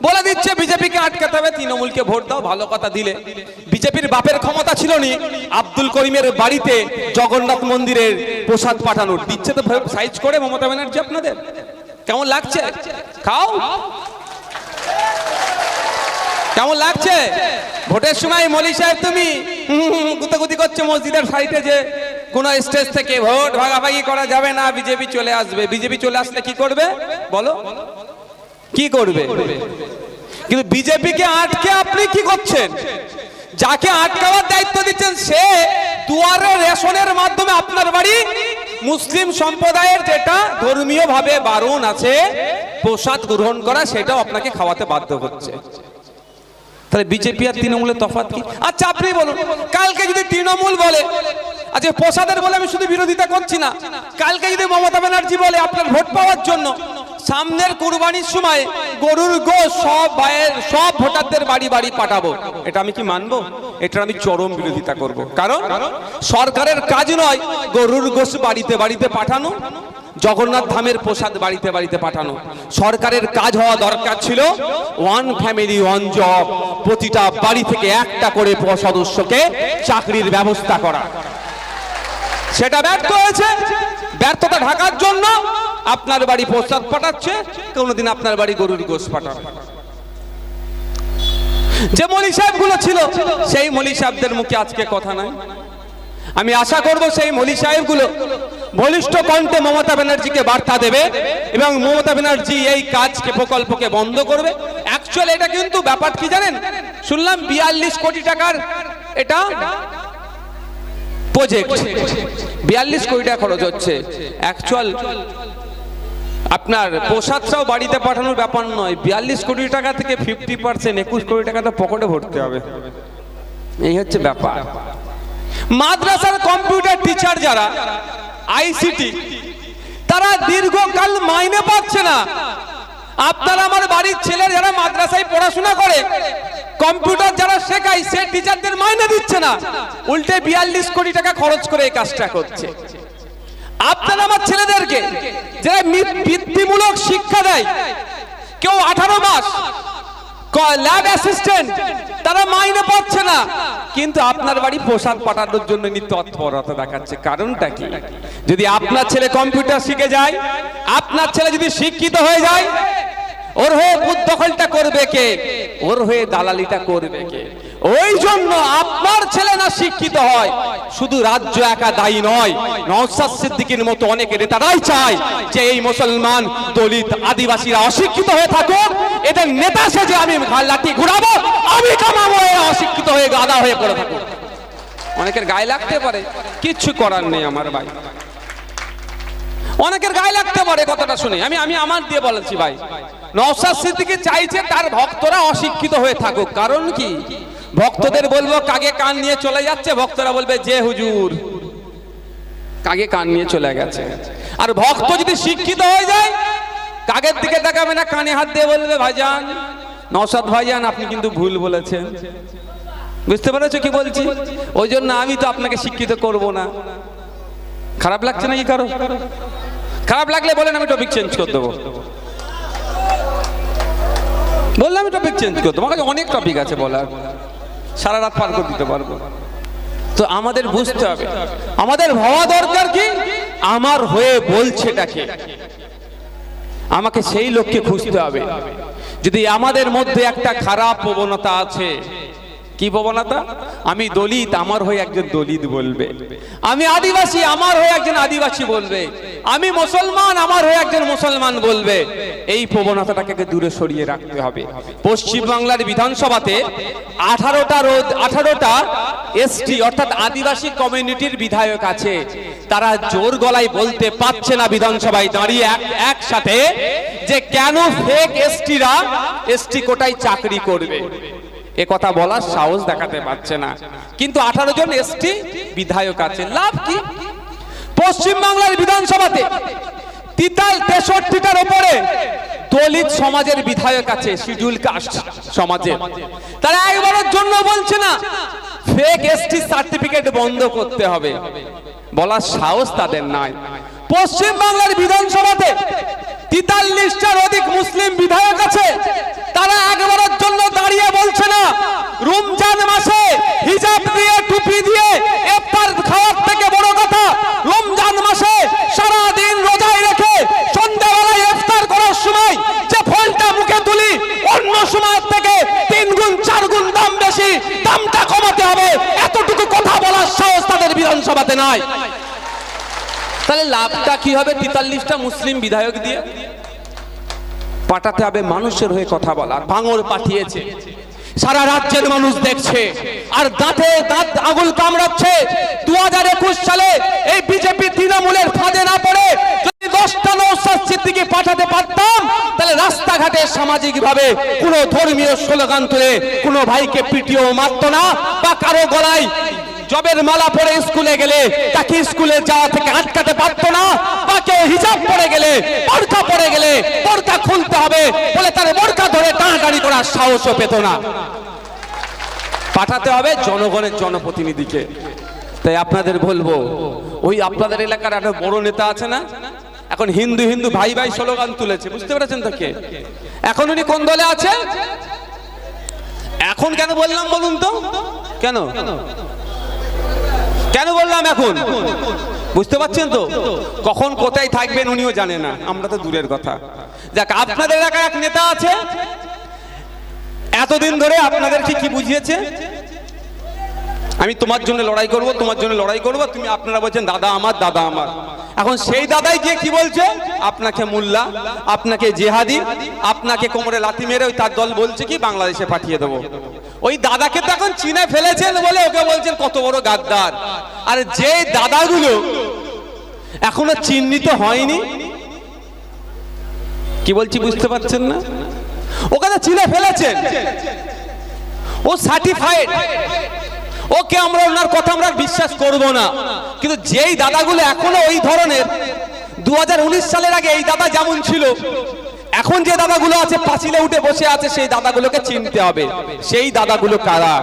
বলে দিচ্ছে বিজেপিকে আটকাতে হবে, তৃণমূলকে ভোট দাও। ভালো কথা দিলে, বিজেপির বাপের ক্ষমতা ছিল নি আব্দুল করিমের বাড়িতে জগন্নাথ মন্দিরের প্রসাদ পাঠানোর? দিচ্ছে তো সাইজ করে মমতা ব্যানার্জি আপনাদের। কেমন লাগছে? খাও। কেমন লাগছে? ভোটের সময় মলি সাহেব তুমি গুতাগুতি করছে মসজিদের সাইডে, যে কোন স্টেজ থেকে ভোট ভাগাভাগি করা যাবে না, বিজেপি চলে আসবে। বিজেপি চলে আসলে কি করবে বলো? কি করবে? কিন্তু বিজেপিকে আটকে আপনি কি করছেন? যাকে আটকাবার দায়িত্ব দিচ্ছেন সে দুয়ারে রেশনের মাধ্যমে আপনার বাড়ি মুসলিম সম্প্রদায়ের যেটা ধর্মীয় ভাবে বারণ আছে প্রসাদ গ্রহণ করা, সেটাও আপনাকে খাওয়াতে বাধ্য হচ্ছে। তাহলে বিজেপি আর তৃণমূলের তফাৎ কি? আচ্ছা আপনি বলুন, কালকে যদি তৃণমূল বলে, আচ্ছা প্রসাদের বলে আমি শুধু বিরোধিতা করছি না, কালকে যদি মমতা ব্যানার্জি বলে আপনার ভোট পাওয়ার জন্য সামনের কুরবানির সময় গরুর গোশ সব ভোটারদের বাড়ি বাড়ি পাঠাবো, এটা আমি কি মানবো? এটা আমি চরম বিরোধিতা করব। কারণ সরকারের কাজ নয় গরুর গোশ বাড়িতে বাড়িতে পাঠানো, জগন্নাথ ধামের প্রসাদ বাড়িতে বাড়িতে পাঠানো। সরকারের কাজ হওয়া দরকার ছিল ওয়ান ফ্যামিলি ওয়ান জব, প্রতিটা বাড়ি থেকে একটা করে সদস্যকে চাকরির ব্যবস্থা করা। সেটা ব্যর্থ হয়েছে। ব্যর্থতা ঢাকার জন্য আপনার বাড়ি প্রসাদ পাঠাচ্ছে, কোনদিন আপনার বাড়ি গরুর গোশ পাঠাবে। যে মলি সাহেব গুলো ছিল সেই মলি সাহেবদের মুখে আজকে কথা নাই। আমি আশা করব সেই মলি সাহেব গুলো বলিষ্ঠ কণ্ঠে মমতা ব্যানার্জিকে বার্তা দেবে এবং মমতা ব্যানার্জি এই কাজকে প্রকল্পকে বন্ধ করবে। অ্যাকচুয়ালি এটা কিন্তু ব্যাপার কি জানেন, শুনলাম 42 কোটি টাকার এটা প্রজেক্ট, 42 কোটি টাকা খরচ হচ্ছে। অ্যাকচুয়াল আপনার প্রসাদটাও বাড়িতে পাঠানোর ব্যাপার নয়, 42 কোটি টাকা থেকে 50% 21 কোটি টাকা তো পকেটে ভরতে হবে। এই হচ্ছে ব্যাপার। মাদ্রাসার কম্পিউটার টিচার যারা আইসিটি, তারা দীর্ঘকাল মাইনে পাচ্ছে না। আপনার আমার বাড়ির ছেলে যারা মাদ্রাসায় পড়াশোনা করে, কম্পিউটার যারা শেখায়, সে টিচারদের মাইনে দিচ্ছে না, উল্টে 42 কোটি টাকা খরচ করে এই কাজটা করছে। আপনার আমার ছেলেদেরকে যারা বৃত্তিমূলক শিক্ষা দেয়, কেউ 18 মাস ল্যাব অ্যাসিস্ট্যান্ট, তারা মাইনে পাচ্ছে না, কিন্তু আপনার বাড়ি প্রসাদ পাঠানোর জন্য তৎপরতা দেখাচ্ছে। কারণটা কি? যদি আপনার ছেলে কম্পিউটার শিখে যায়, আপনার ছেলে যদি শিক্ষিত হয়ে যায়, ওর হয়ে বুথ দখলটা করবে কে? ওর হয়ে দালালিটা করবে কে? ওই জন্য আপনার ছেলে না শিক্ষিত হয়, শুধু রাজ্য একা দায়ী নয়, নওশাদ সিদ্দিকীর মতো অনেক নেতারাই চায় যে এই মুসলমান দলিত আদিবাসীরা অশিক্ষিত হয়ে থাকুক, এদের নেতা সেজে আমি লাঠি ঘুরাবো, আমি কামাবো, অশিক্ষিত হয়ে গাদা হয়ে পড়ে থাকুক। অনেকের গায়ে লাগতে পারে, কিচ্ছু করার নেই আমার ভাই, অনেকের গায়ে লাগতে পারে কথাটা শুনে। আমি আমার দিয়ে বলেছি ভাই, নওশাদ সিদ্দিকী চাইছে তার ভক্তরা অশিক্ষিত হয়ে থাকুক। কারণ কি? ভক্তদের বলবো কাগে কান নিয়ে চলে যাচ্ছে, ভক্তরা বলবে যে হুজুর কাগে কান নিয়ে চলে গেছে। আর ভক্ত যদি শিক্ষিত হয়ে যায়, কাগের দিকে তাকাবে না, কানে হাত দিয়ে বলবে ভাইজান, নওশাদ ভাইজান আপনি কিন্তু ভুল বলেছেন। বুঝতে পেরেছো কি বলছি? ওই জন্য আমি তো আপনাকে শিক্ষিত করব না। খারাপ লাগছে নাকি কারো? খারাপ লাগলে বলেন, আমি টপিক চেঞ্জ করে দেবো। বললাম আমি টপিক চেঞ্জ করে দেবো, আমার কাছে অনেক টপিক আছে বলার, সারা রাত পার করে দিতে পারবো। তো আমাদের বুঝতে হবে, আমাদের ভাবা দরকার কি আমার হয়ে বলছেটাকে, আমাকে সেই লোককে খুঁজতে হবে। যদি আমাদের মধ্যে একটা খারাপ প্রবণতা আছে, কি প্রবণতা? আমি দলিত, আমার হয়ে একজন দলিত বলবে, আমি আদিবাসী, আমার হয়ে একজন আদিবাসী বলবে, আমি মুসলমান, আমার হয়ে একজন মুসলমান বলবে। এই প্রবণতাটাকে দূরে সরিয়ে রাখতে হবে। পশ্চিম বাংলার বিধানসভাতে 18টা এসটি অর্থাৎ আদিবাসী কমিউনিটির বিধায়ক আছে, তারা জোর গলায় বলতে পারছে না বিধানসভায় দাঁড়িয়ে একসাথে যে কেন ফেক এসটিরা এসটি কোটায় চাকরি করবে। এ কথা বলার সাহস দেখাতে পারছে না, কিন্তু 18 জন এসটি বিধায়ক আছে। লাভ কি? পশ্চিম বাংলার বিধানসভাতে 63টার উপরে দলিত সমাজের বিধায়ক আছে, শিডিউল কাস্ট সমাজের। তারা একবারের জন্য বলছে না ফেক এসটি সার্টিফিকেট বন্ধ করতে হবে, বলার সাহস তাদের নাই। পশ্চিম বাংলার বিধানসভাতে 43টার অধিক মুসলিম বিধায়ক আছে, সময়ের থেকে 3 গুণ 4 গুণ দাম বেশি, দামটা কমাতে হবে, এতটুকু কথা বলার সাহস তাদের বিধানসভাতে নাই। তাহলে লাভটা কি হবে? 43টা মুসলিম বিধায়ক দিয়ে পাঠাতে হবে মানুষের হয়ে কথা বলার। ভাঙর পাঠিয়েছে, সারা রাজ্যের মানুষ দেখছে আর দাঁতে দাঁত আঙুল কামড়াচ্ছে। 2021 সালে এই বিজেপি তৃণমূলের ফাঁদে না পড়ে যদি 10টা নওশাদ সিদ্দিকী পাঠাতে পারতাম, তাহলে রাস্তাঘাটে সামাজিক ভাবে কোনো ধর্মীয় স্লোগান তুলে কোনো ভাইকে পিটিও মারতো না, বা কারো গলায় জবের মালা পরে স্কুলে গেলে তাকে স্কুলে যাওয়া থেকে আটকাতে পারতো না, বা কেউ হিজাব পরে গেলে, বোরকা পরে গেলে বোরকা খুলতে হবে বলে তার বোরকা ধরে টানাটানি করার সাহসও পেত না। পাঠাতে হবে জনগণের জনপ্রতিনিধিকে। তাই আপনাদের বলবো, ওই আপনাদের এলাকার একটা বড় নেতা আছে না, এখন হিন্দু হিন্দু ভাই ভাই স্লোগান তুলেছে, বুঝতে পেরেছেন তো কে? এখন উনি কোন দলে আছে? এখন কেন বললাম বলুন তো? কেন কেন বললাম এখন? বুঝতে পারছেন তো? কখন কোথায় থাকবেন উনিও জানে না, আমরা তো দূরের কথা। যাক, আপনাদের এলাকায় এক নেতা আছে, এতদিন ধরে আপনাদেরকে কি বুঝিয়েছে? আমি তোমার জন্য লড়াই করব, তোমার জন্য লড়াই করব, তুমি আপনারা বলছেন দাদা আমার, দাদা আমার। এখন সেই দাদাই গিয়ে কি বলছে? আপনাকে মোল্লা, আপনাকে জেহাদি, আপনাকে কোমরে লাথি মেরে ওই তার দল বলছে কি বাংলাদেশে পাঠিয়ে দেবো। ওই দাদাকে তো এখন চিনে ফেলেছেন বলে ওকে বলছেন কত বড় গাদ্দার। আর যে দাদাগুলো এখনো চিহ্নিত হয়নি, কি বলছি বুঝতে পারছেন না? ওকে তো চিনে ফেলেছেন, ও সার্টিফাইড, ওকে আমরা ওনার কথা আমরা বিশ্বাস করব না। কিন্তু যেই দাদাগুলো এখনো ওই ধরনের, 2019 সালের আগে এই দাদা যেমন ছিল, এখন যে দাদাগুলো আছে পাঁচিলে উঠে বসে আছে, সেই দাদাগুলোকে চিনতে হবে। সেই দাদাগুলো কারা?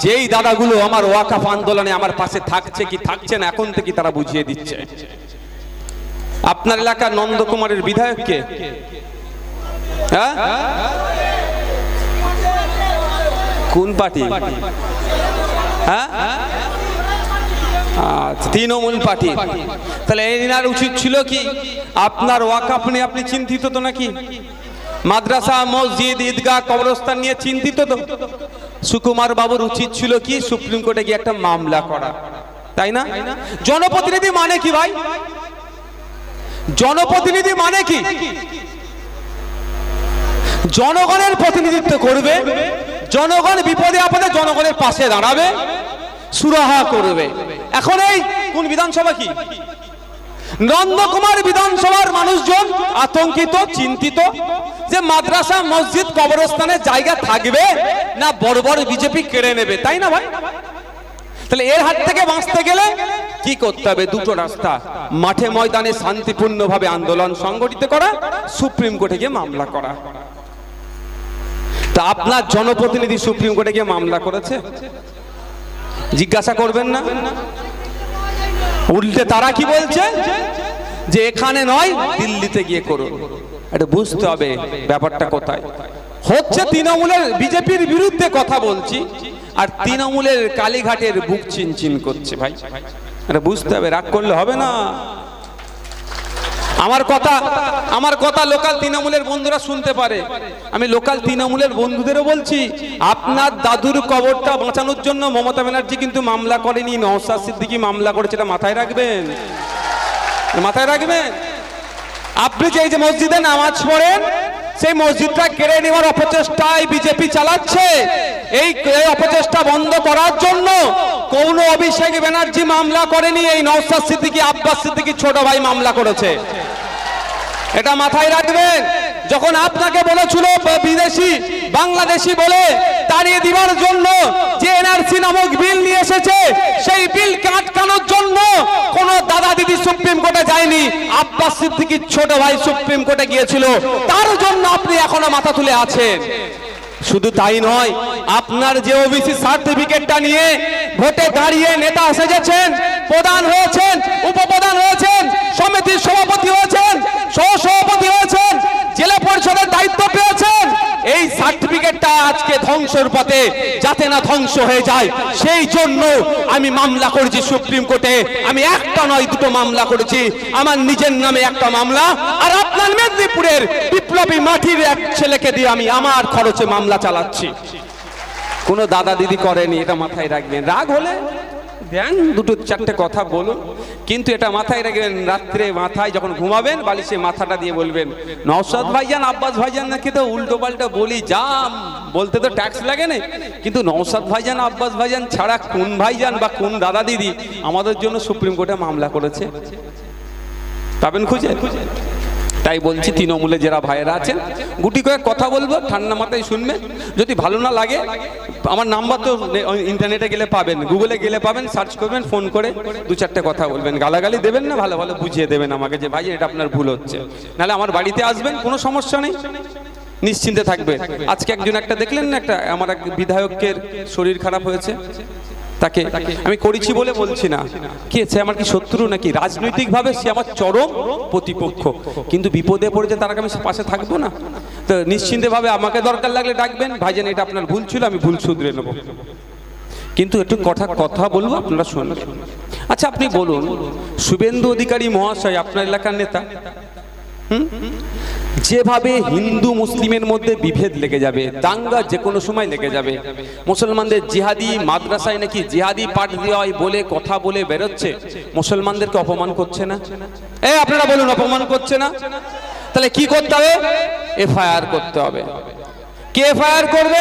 যেই দাদাগুলো আমার ওয়াকাফ আন্দোলনে আমার পাশে থাকছে কি থাকছে না, এখন থেকে তারা বুঝিয়ে দিচ্ছে। আপনার এলাকার নন্দকুমারের বিধায়ক কে? হ্যাঁ, কোন পার্টি? হ্যাঁ, তৃণমূল পার্টি। তাহলে এনার উচিত ছিল কি আপনার ওয়াকাফ নিয়ে আপনি চিন্তিত তো নাকি? মাদ্রাসা, মসজিদ, ঈদগাহ, কবরস্থান নিয়ে চিন্তিত তো? সুকুমার বাবুর উচিত ছিল কি সুপ্রিম কোর্টে গিয়ে একটা মামলা করা, তাই না? জনপ্রতিনিধি মানে কি ভাই? জনপ্রতিনিধি মানে কি? জনগণের প্রতিনিধিত্ব করবে, জনগণ বিপদে আপদে জনগণের পাশে দাঁড়াবে, সুরাহা করবে। এখন এই কোন বিধানসভা কি? নন্দকুমার বিধানসভার মানুষজন আতঙ্কিত, চিন্তিত যে মাদ্রাসা, মসজিদ, কবরস্থানের জায়গা থাকবে না বড় বড় বিজেপি কেড়ে নেবে, তাই না ভাই? তাহলে এর হাত থেকে বাঁচতে গেলে কি করতে হবে? দুটো রাস্তা, মাঠে ময়দানে শান্তিপূর্ণভাবে আন্দোলন সংগঠিত করা, সুপ্রিম কোর্টে গিয়ে মামলা করা। তা আপনার জনপ্রতিনিধি সুপ্রিম কোর্টে গিয়ে মামলা করেছে? জিজ্ঞাসা করবেন না? উল্টে তারা কি বলছে যে এখানে নয় দিল্লিতে গিয়ে করুন। এটা বুঝতে হবে ব্যাপারটা কোথায় হচ্ছে। তৃণমূলের বিজেপির বিরুদ্ধে কথা বলছি, আর তৃণমূলের কালীঘাটের বুক চিনচিন করছে ভাই। এটা বুঝতে হবে, রাগ করলে হবে না। আমার কথা লোকাল তৃণমূলের বন্ধুরা শুনতে পারে। আমি লোকাল তৃণমূলের বন্ধুদেরও বলছি, আপনার দাদুর কবরটা বাঁচানোর জন্য মমতা ব্যানার্জি কিন্তু মামলা করেনি, নওশাদ সিদ্দিকী মামলা করেছে। এটা মাথায় রাখবেন, মাথায় রাখবেন। আপনি যে মসজিদে নামাজ পড়েন, সেই মসজিদটা কেড়ে নেওয়ার অপচেষ্টায় বিজেপি চালাচ্ছে। এই অপচেষ্টা বন্ধ করার জন্য কোন অভিষেক ব্যানার্জি মামলা করেনি, এই নওশাদ সিদ্দিকী, আব্বাস সিদ্দিকীর ছোট ভাই মামলা করেছে। এটা মাথায় রাখবেন। যখন আপনাকে বলেছিল বিদেশি বাংলাদেশি বলে তাড়িয়ে দিবার জন্য যে এনআরসি নামক বিল নিয়ে এসেছে, সেই বিলকে আটকানোর জন্য কোন দাদা দিদি সুপ্রিম কোর্টে যায়নি, আব্বাস সিদ্দিকীর ছোট ভাই সুপ্রিম কোর্টে গিয়েছিল। তার জন্য আপনি এখনো মাথা তুলে আছেন। শুধু তাই নয়, আপনার যে ওবিসি সার্টিফিকেটটা নিয়ে ভোটে দাঁড়িয়ে নেতা সেজেছেন, প্রধান হয়েছেন, উপপ্রধান হয়েছেন, সমিতির সভাপতি হয়েছেন, সহসভাপতি হয়েছেন, জেলা পরিষদের দায়িত্ব পেয়েছেন, এই সার্টিফিকেটটা আজকে ধ্বংসের পথে, যাতে না ধ্বংস হয়ে যায় সেই জন্য আমি মামলা করেছি সুপ্রিম কোর্টে। আমি একটা নয় দুটো মামলা করেছি, আমার নিজের নামে একটা মামলা, আর আপনার মেদিনীপুরের বিপ্লবী মাটির এক ছেলেকে দিয়ে আমি আমার খরচে মামলা চালাচ্ছি। কোনো দাদা দিদি করেনি, এটা মাথায় রাখবেন। রাগ হলে দেন দুটো চারটে কথা বলুন, কিন্তু এটা মাথায় রাখবেন, রাত্রে মাথায় যখন ঘুমাবেন বালিশে মাথাটা দিয়ে বলবেন নওশাদ ভাইজান আব্বাস ভাইজান নাকি তো উল্টো পাল্টা বলি, যা বলতে তো ট্যাক্স লাগে না, কিন্তু নওশাদ ভাইজান আব্বাস ভাইজান ছাড়া কোন ভাইজান বা কোন দাদা দিদি আমাদের জন্য সুপ্রিম কোর্টে মামলা করেছে পাবেন খুঁজে? তাই বলছি তৃণমূলে যারা ভাইয়েরা আছেন গুটি কয়েক কথা বলবো, ঠান্ডা মাথায় শুনবেন। যদি ভালো না লাগে আমার নাম্বার তো ইন্টারনেটে গেলে পাবেন, গুগলে গেলে পাবেন, সার্চ করবেন, ফোন করে দু চারটে কথা বলবেন। গালাগালি দেবেন না, ভালো ভালো বুঝিয়ে দেবেন আমাকে যে ভাই এটা আপনার ভুল হচ্ছে। নাহলে আমার বাড়িতে আসবেন, কোনো সমস্যা নেই, নিশ্চিন্তে থাকবে। আজকে একজন একটা দেখলেন না, একটা আমার এক বিধায়কের শরীর খারাপ হয়েছে, তাকে আমি করেছি বলে বলছি না, কি সে আমার কি শত্রু নাকি? রাজনৈতিকভাবে সে আমার চরম প্রতিপক্ষ, কিন্তু বিপদে পড়েছে তার আমি পাশে থাকবো না? তো নিশ্চিন্তভাবে আমাকে দরকার লাগলে ডাকবেন, ভাইজান এটা আপনার ভুল ছিল, আমি ভুল শুধরে নেব, কিন্তু একটু কথা বলবো, আপনারা শুনুন। আচ্ছা আপনি বলুন, শুভেন্দু অধিকারী মহাশয় আপনার এলাকার নেতা, যেভাবে হিন্দু মুসলিমের মধ্যে বিভেদ লেগে যাবে, দাঙ্গা যে কোনো সময় লেগে যাবে, মুসলমানদের জিহাদি মাদ্রাসায় নাকি জিহাদি পাঠ দেওয়া হয় বলে কথা বলে বেরোচ্ছে, মুসলমানদেরকে অপমান করছে না? আপনারা বলুন, অপমান করছে না? তাহলে কি করতে হবে? এফআইআর করতে হবে। কে এফআইআর করবে?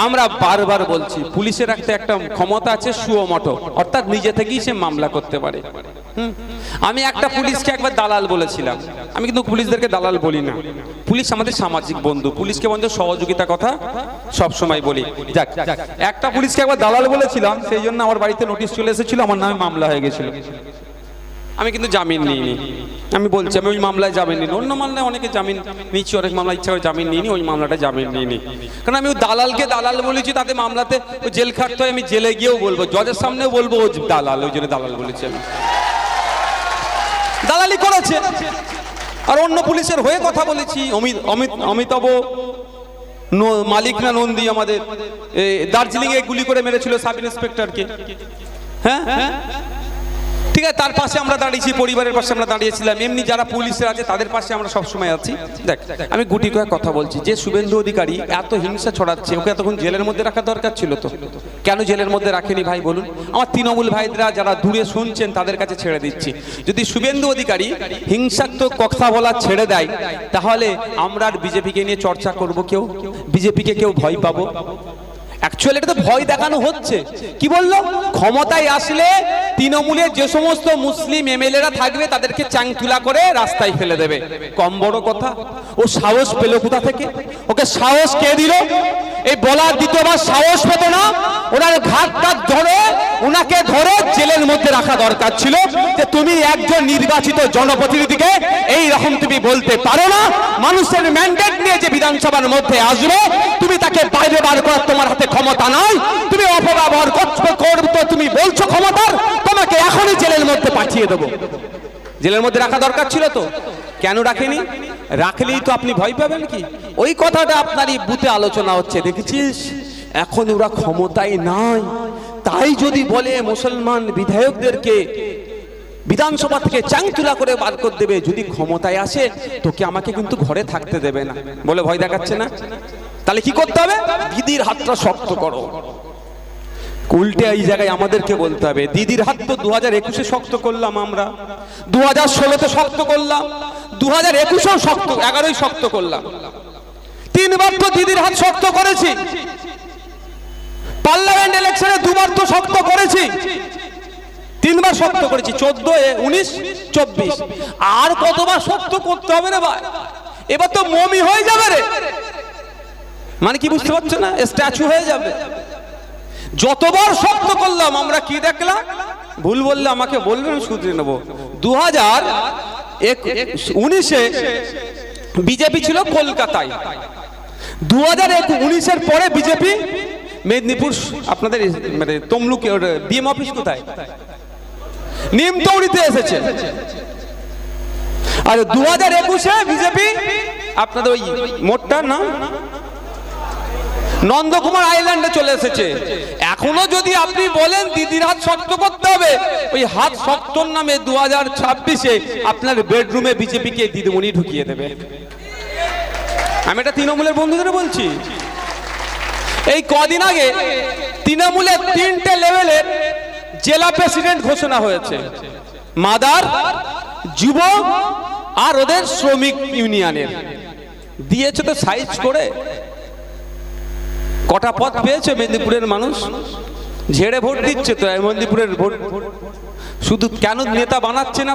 আমরা বারবার বলছি, পুলিশের একটা ক্ষমতা আছে সুমোটো, অর্থাৎ নিজে থেকেই সে মামলা করতে পারে। আমি একটা পুলিশকে একবার দালাল বলেছিলাম, আমি কিন্তু পুলিশদেরকে দালাল বলি না, পুলিশ আমাদের সামাজিক বন্ধু, পুলিশকে বন্ধু সহযোগিতা কথা সব সময় বলি। যাক, একটা পুলিশকে একবার দালাল বলেছিলাম, সেই জন্য আমার বাড়িতে নোটিশ চলে এসেছিল, আমার নামে মামলা হয়ে গেছিল। আমি কিন্তু জামিন নিইনি, আমি বলছি আমি ওই মামলায় জামিন নিইনি। অন্য মামলায় অনেকে জামিন নিচ্ছি, অনেক মামলা ইচ্ছা করে জামিন নিইনি, ওই মামলাটা জামিন নিইনি, কারণ আমি ওই দালালকে দালাল বলেছি, তাতে মামলাতে ওই জেল খাটতে হয়, আমি জেলে গিয়েও বলবো, জজের সামনেও বলবো ও দালাল, ওই জন্য দালাল বলেছি আমি, দালালি করেছে। আর অন্য পুলিশের হয়ে কথা বলেছি, অমিতাভ মালিক না নন্দী আমাদের দার্জিলিং এ গুলি করে মেরেছিল সাব ইন্সপেক্টরকে, হ্যাঁ ঠিক আছে, তার পাশে আমরা দাঁড়িয়েছি, পরিবারের পাশে আমরা দাঁড়িয়েছিলাম। এমনি যারা পুলিশের আছে তাদের পাশে আমরা সবসময় আছি। দেখ, আমি গুটি কয়েক কথা বলছি, যে শুভেন্দু অধিকারী এত হিংসা ছড়াচ্ছে, ওকে এতক্ষণ জেলের মধ্যে রাখা দরকার ছিল তো, কেন জেলের মধ্যে রাখেনি ভাই বলুন? আমার তৃণমূল ভাইরা যারা দূরে শুনছেন তাদের কাছে ছেড়ে দিচ্ছি, যদি শুভেন্দু অধিকারী হিংসাত্মক কথা বলা ছেড়ে দেয়, তাহলে আমরা আর বিজেপিকে নিয়ে চর্চা করব, কেউ বিজেপিকে কেউ ভয় পাবো? অ্যাকচুয়ালি এটা তো ভয় দেখানো হচ্ছে। কি বললো? ক্ষমতায় আসলে তৃণমূলের যে সমস্ত মুসলিম এমএলএরা থাকবে তাদেরকে চাংতুলা করে রাস্তায় ফেলে দেবে। কম বড় কথা? ও সাহস পেল কোথা থেকে? ওকে সাহস কে দিল? এই বলার দ্বিতীয়বার সাহস পেত না, ওনার ঘাটটা ধরে ওনাকে ধরে জেলের মধ্যে রাখা দরকার ছিল, যে তুমি একজন নির্বাচিত জনপ্রতিনিধিকে এই রকম তুমি বলতে পারো না, মানুষের ম্যান্ডেট নিয়ে যে বিধানসভার মধ্যে আসবে তুমি তাকে বাইরে বার করার তোমার হাতে ক্ষমতা নাই, তুমি অপব্যবহার করবে, তুমি বলছো ক্ষমতার, তোমাকে এখনই জেলের মধ্যে পাঠিয়ে দেবো। জেলের মধ্যে রাখা দরকার ছিল তো, কেন রাখেনি? রাখলেই তো আপনি ভয় পাবেন কি? ওই কথাটা আপনারই বুথে আলোচনা হচ্ছে, দেখেছিস এখন ওরা ক্ষমতায় নাই, তাই যদি বলে মুসলমান বিধায়কদেরকে বিধানসভা থেকে চাংতুলা করে বার করে দেবে, যদি ক্ষমতায় আসে তোকে আমাকে কিন্তু ঘরে থাকতে দেবে না বলে ভয় দেখাচ্ছে না। তাহলে কি করতে হবে? দিদির হাতটা শক্ত করো। উল্টে এই জায়গায় আমাদেরকে বলতে হবে, দিদির হাত তো 2021-এ শক্ত করলাম আমরা, 2016-তে শক্ত করলাম, 2021-এও শক্ত, 11-ই শক্ত করলাম, 3 বার তো দিদির হাত শক্ত করেছি, পার্লামেন্ট ইলেকশনে 2 বার তো শক্ত করেছি, 3 বার শক্ত করেছি, 14, 19, 24, আর কতবার শক্ত করতে হবে রে ভাই? এবার তো মমি হয়ে যাবে রে, মানে কি বুঝতে পারছো না? স্ট্যাচু হয়ে যাবে। যতবার শক্ত করলাম আমরা কি দেখলাম? ভুল বললে আমাকে বলবেন, শুধরে নেবো। 2019-এ বিজেপি ছিল কলকাতায়, 2019-এর পরে বিজেপি মেদিনীপুর, আপনাদের মানে তমলুকে ডিএম অফিস কোথায়? নিমতৌড়িতে এসেছে। আর 2021-এ বিজেপি আপনাদের ওই মোটটা না নন্দকুমার আইল্যান্ডে চলে এসেছে। এখনো যদি আপনি বলেন দিদির হাত শক্ত করতে হবে, ওই হাত শক্তর নামে 2026-এ আপনার বেডরুমে বিজেপিকে দিদিমণি ঢুকিয়ে দেবে। আমি এটা তৃণমূলের বন্ধুদের বলছি। এই কদিন আগে তৃণমূলের 3টে লেভেলের জেলা প্রেসিডেন্ট ঘোষণা হয়েছে, মাদার, যুব আর ওদের শ্রমিক ইউনিয়নের। দিয়েছে তো সাইজ করে। কটা পদ পেয়েছে মেদিনীপুরের মানুষ? ঝেড়ে ভোট দিচ্ছে তো মেদিনীপুরের ভোট। শুধু কেন নেতা বানাচ্ছে না?